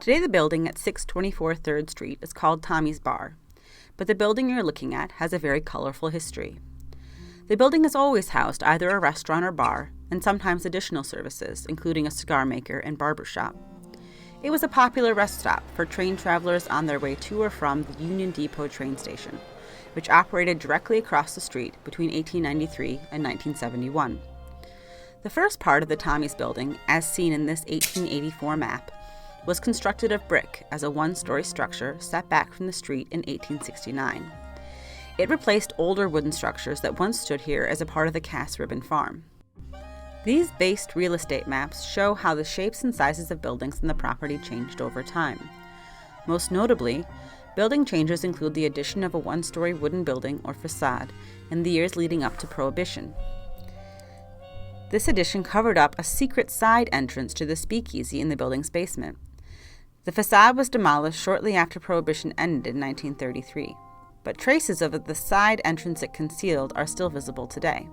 Today the building at 624 3rd Street is called Tommy's Bar, but the building you're looking at has a very colorful history. The building has always housed either a restaurant or bar, and sometimes additional services, including a cigar maker and barber shop. It was a popular rest stop for train travelers on their way to or from the Union Depot train station, which operated directly across the street between 1893 and 1971. The first part of the Tommy's building, as seen in this 1884 map, was constructed of brick as a one-story structure set back from the street in 1869. It replaced older wooden structures that once stood here as a part of the Cass Ribbon Farm. These based real estate maps show how the shapes and sizes of buildings in the property changed over time. Most notably, building changes include the addition of a one-story wooden building or facade in the years leading up to Prohibition. This addition covered up a secret side entrance to the speakeasy in the building's basement. The facade was demolished shortly after Prohibition ended in 1933, but traces of the side entrance it concealed are still visible today.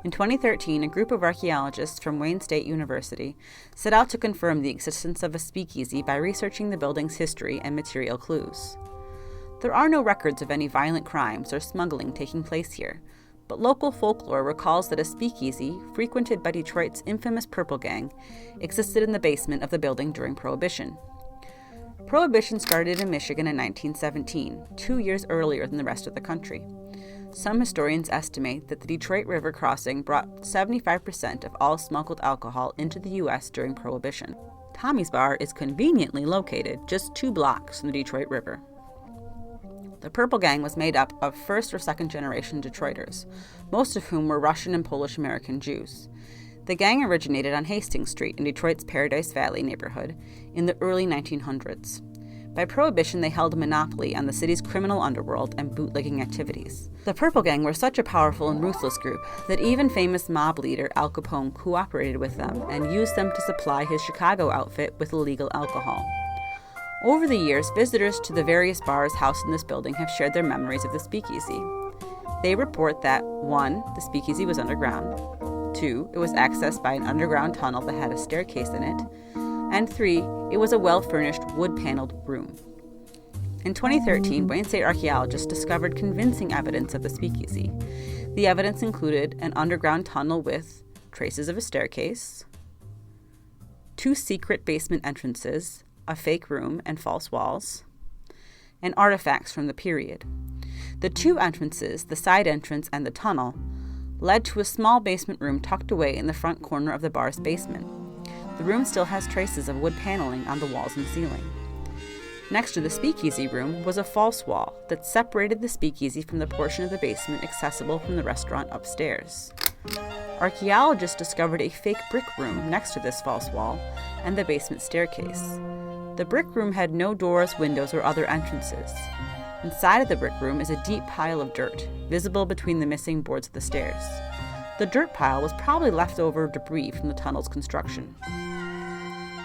In 2013, a group of archaeologists from Wayne State University set out to confirm the existence of a speakeasy by researching the building's history and material clues. There are no records of any violent crimes or smuggling taking place here, but local folklore recalls that a speakeasy, frequented by Detroit's infamous Purple Gang, existed in the basement of the building during Prohibition. Prohibition started in Michigan in 1917, 2 years earlier than the rest of the country. Some historians estimate that the Detroit River crossing brought 75% of all smuggled alcohol into the U.S. during Prohibition. Tommy's Bar is conveniently located just 2 blocks from the Detroit River. The Purple Gang was made up of first or second generation Detroiters, most of whom were Russian and Polish American Jews. The gang originated on Hastings Street in Detroit's Paradise Valley neighborhood in the early 1900s. By Prohibition, they held a monopoly on the city's criminal underworld and bootlegging activities. The Purple Gang were such a powerful and ruthless group that even famous mob leader Al Capone cooperated with them and used them to supply his Chicago outfit with illegal alcohol. Over the years, visitors to the various bars housed in this building have shared their memories of the speakeasy. They report that 1. The speakeasy was underground, 2. It was accessed by an underground tunnel that had a staircase in it, and 3. It was a well-furnished, wood-paneled room. In 2013, Wayne State archaeologists discovered convincing evidence of the speakeasy. The evidence included an underground tunnel with traces of a staircase, 2 secret basement entrances, a fake room and false walls, and artifacts from the period. The 2 entrances, the side entrance and the tunnel, led to a small basement room tucked away in the front corner of the bar's basement. The room still has traces of wood paneling on the walls and ceiling. Next to the speakeasy room was a false wall that separated the speakeasy from the portion of the basement accessible from the restaurant upstairs. Archaeologists discovered a fake brick room next to this false wall and the basement staircase. The brick room had no doors, windows, or other entrances. Inside of the brick room is a deep pile of dirt, visible between the missing boards of the stairs. The dirt pile was probably leftover debris from the tunnel's construction.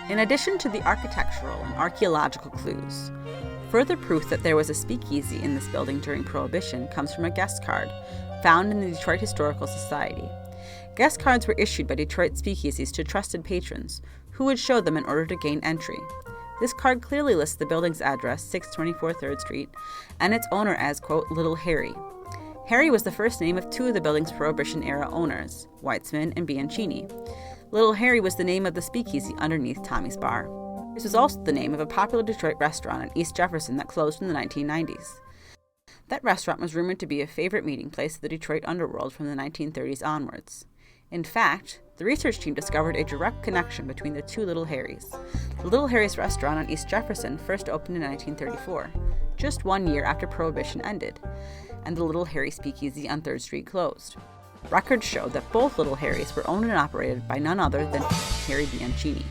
In addition to the architectural and archaeological clues, further proof that there was a speakeasy in this building during Prohibition comes from a guest card found in the Detroit Historical Society. Guest cards were issued by Detroit speakeasies to trusted patrons, who would show them in order to gain entry. This card clearly lists the building's address, 624 3rd Street, and its owner as, quote, Little Harry. Harry was the first name of 2 of the building's Prohibition-era owners, Weitzman and Bianchini. Little Harry was the name of the speakeasy underneath Tommy's Bar. This was also the name of a popular Detroit restaurant on East Jefferson that closed in the 1990s. That restaurant was rumored to be a favorite meeting place of the Detroit underworld from the 1930s onwards. In fact, the research team discovered a direct connection between the 2 Little Harrys. The Little Harry's restaurant on East Jefferson first opened in 1934, just 1 year after Prohibition ended, and the Little Harry speakeasy on 3rd Street closed. Records show that both Little Harrys were owned and operated by none other than Harry Bianchini.